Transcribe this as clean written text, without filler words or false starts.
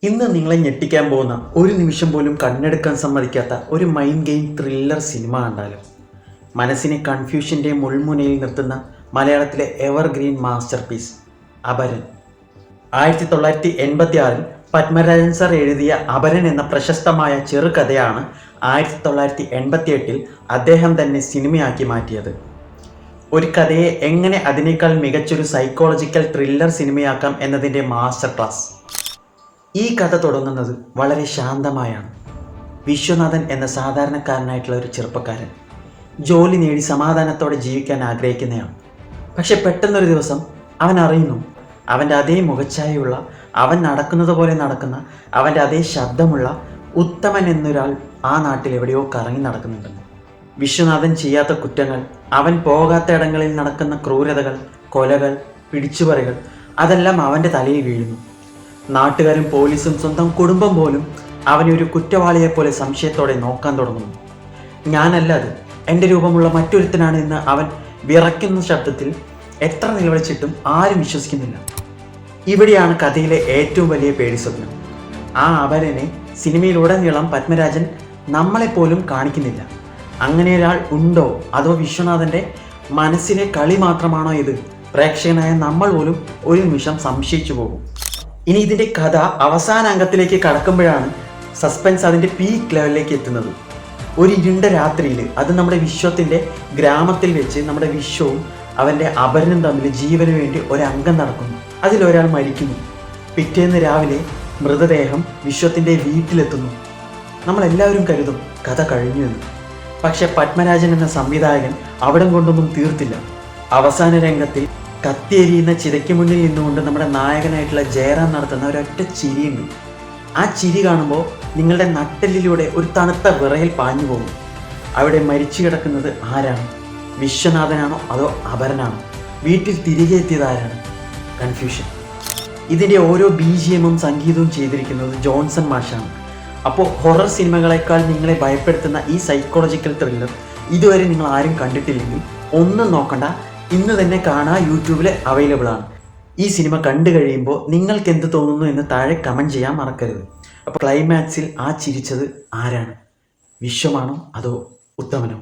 ഇന്ന് നിങ്ങളെ ഞെട്ടിക്കാൻ പോകുന്ന ഒരു നിമിഷം പോലും കണ്ണെടുക്കാൻ സമ്മതിക്കാത്ത ഒരു മൈൻഡ് ഗെയിം ത്രില്ലർ സിനിമ കണ്ടാലും മനസ്സിനെ കൺഫ്യൂഷൻ്റെ മുൾമുനയിൽ നിർത്തുന്ന മലയാളത്തിലെ evergreen masterpiece Aparan. 1986 Padmarajan sir എഴുതിയ അപരൻ എന്ന പ്രശസ്തമായ ചെറുകഥയാണ് 1988 അദ്ദേഹം തന്നെ സിനിമയാക്കി മാറ്റിയത്. ഒരു കഥയെ എങ്ങനെ അതിനേക്കാൾ മികച്ചൊരു സൈക്കോളജിക്കൽ ത്രില്ലർ സിനിമയാക്കാം എന്നതിൻ്റെ മാസ്റ്റർ ക്ലാസ്. ഈ കഥ തുടങ്ങുന്നത് വളരെ ശാന്തമായാണ്. വിശ്വനാഥൻ എന്ന സാധാരണക്കാരനായിട്ടുള്ള ഒരു ചെറുപ്പക്കാരൻ ജോലി നേടി സമാധാനത്തോടെ ജീവിക്കാൻ ആഗ്രഹിക്കുന്നയാൾ. പക്ഷെ പെട്ടെന്നൊരു ദിവസം അവൻ അറിയുന്നു അവൻ്റെ അതേ മുഖച്ഛായയുള്ള, അവൻ നടക്കുന്നത് പോലെ നടക്കുന്ന, അവൻ്റെ അതേ ശബ്ദമുള്ള ഉത്തമൻ എന്നൊരാൾ ആ നാട്ടിൽ എവിടെയോ കറങ്ങി നടക്കുന്നുണ്ടെന്ന്. വിശ്വനാഥൻ ചെയ്യാത്ത കുറ്റങ്ങൾ, അവൻ പോകാത്ത ഇടങ്ങളിൽ നടക്കുന്ന ക്രൂരതകൾ, കൊലകൾ, പിടിച്ചുപറികൾ അതെല്ലാം അവൻ്റെ തലയിൽ വീഴുന്നു. നാട്ടുകാരും പോലീസും സ്വന്തം കുടുംബം പോലും അവനെ ഒരു കുറ്റവാളിയെപ്പോലെ സംശയത്തോടെ നോക്കാൻ തുടങ്ങുന്നു. ഞാനല്ല അത്, എൻ്റെ രൂപമുള്ള മറ്റൊരുത്തനാണ് എന്ന് അവൻ വിറയ്ക്കുന്ന ശബ്ദത്തിൽ എത്ര നിലവിളിച്ചിട്ടും ആരും വിശ്വസിക്കുന്നില്ല. ഇവിടെയാണ് കഥയിലെ ഏറ്റവും വലിയ പേടി സ്വപ്നം. ആ അപരനെ സിനിമയിലുടനീളം പത്മരാജൻ നമ്മളെപ്പോലും കാണിക്കുന്നില്ല. അങ്ങനെ ഒരാൾ ഉണ്ടോ, അതോ വിശ്വനാഥൻ്റെ മനസ്സിലെ കളി മാത്രമാണോ ഇത്? പ്രേക്ഷകനായ നമ്മൾ പോലും ഒരു നിമിഷം സംശയിച്ചു പോകും. ഇനി ഇതിൻ്റെ കഥ അവസാന അംഗത്തിലേക്ക് കടക്കുമ്പോഴാണ് സസ്പെൻസ് അതിൻ്റെ പീക്ക് ലെവലിലേക്ക് എത്തുന്നത്. ഒരു ഇരുണ്ട രാത്രിയിൽ, അത് നമ്മുടെ വിശ്വത്തിൻ്റെ ഗ്രാമത്തിൽ വെച്ച് നമ്മുടെ വിശ്വവും അവൻ്റെ അപരനും തമ്മിൽ ജീവന് വേണ്ടി ഒരംഗം നടക്കുന്നു. അതിലൊരാൾ മരിക്കുന്നു. പിറ്റേന്ന് രാവിലെ മൃതദേഹം വിശ്വത്തിൻ്റെ വീട്ടിലെത്തുന്നു. നമ്മളെല്ലാവരും കരുതും കഥ കഴിഞ്ഞു എന്ന്. പക്ഷെ പത്മരാജൻ എന്ന സംവിധായകൻ അവിടം കൊണ്ടൊന്നും തീർത്തില്ല. അവസാന രംഗത്തിൽ കത്തിയെരിയുന്ന ചിതയ്ക്ക് മുന്നിൽ നിന്നുകൊണ്ട് നമ്മുടെ നായകനായിട്ടുള്ള ജയറാം നടത്തുന്ന ഒരൊറ്റ ചിരിയുണ്ട്. ആ ചിരി കാണുമ്പോൾ നിങ്ങളുടെ നട്ടെല്ലിലൂടെ ഒരു തണുത്ത വിറയൽ പാഞ്ഞു പോകും. അവിടെ മരിച്ചു കിടക്കുന്നത് ആരാണ്? വിശ്വനാഥനാണോ അതോ അപരനാണോ? വീട്ടിൽ തിരികെ എത്തിയത് ആരാണ്? കൺഫ്യൂഷൻ. ഇതിൻ്റെ ഓരോ BGMഉം സംഗീതവും ചെയ്തിരിക്കുന്നത് ജോൺസൺ മാഷാണ്. അപ്പോൾ ഹൊറർ സിനിമകളെക്കാൾ നിങ്ങളെ ഭയപ്പെടുത്തുന്ന ഈ സൈക്കോളജിക്കൽ ത്രില്ലർ ഇതുവരെ നിങ്ങൾ ആരും കണ്ടിട്ടില്ലെങ്കിൽ ഒന്നും നോക്കണ്ട, ഇന്ന് തന്നെ കാണാൻ യൂട്യൂബിൽ അവൈലബിൾ ആണ്. ഈ സിനിമ കണ്ടു കഴിയുമ്പോൾ നിങ്ങൾക്ക് എന്ത് തോന്നുന്നു എന്ന് താഴെ കമൻറ്റ് ചെയ്യാൻ മറക്കരുത്. അപ്പോൾ ക്ലൈമാക്സിൽ ആ ചിരിച്ചത് ആരാണ്? വിശ്വമാണോ അതോ ഉത്തമനോ?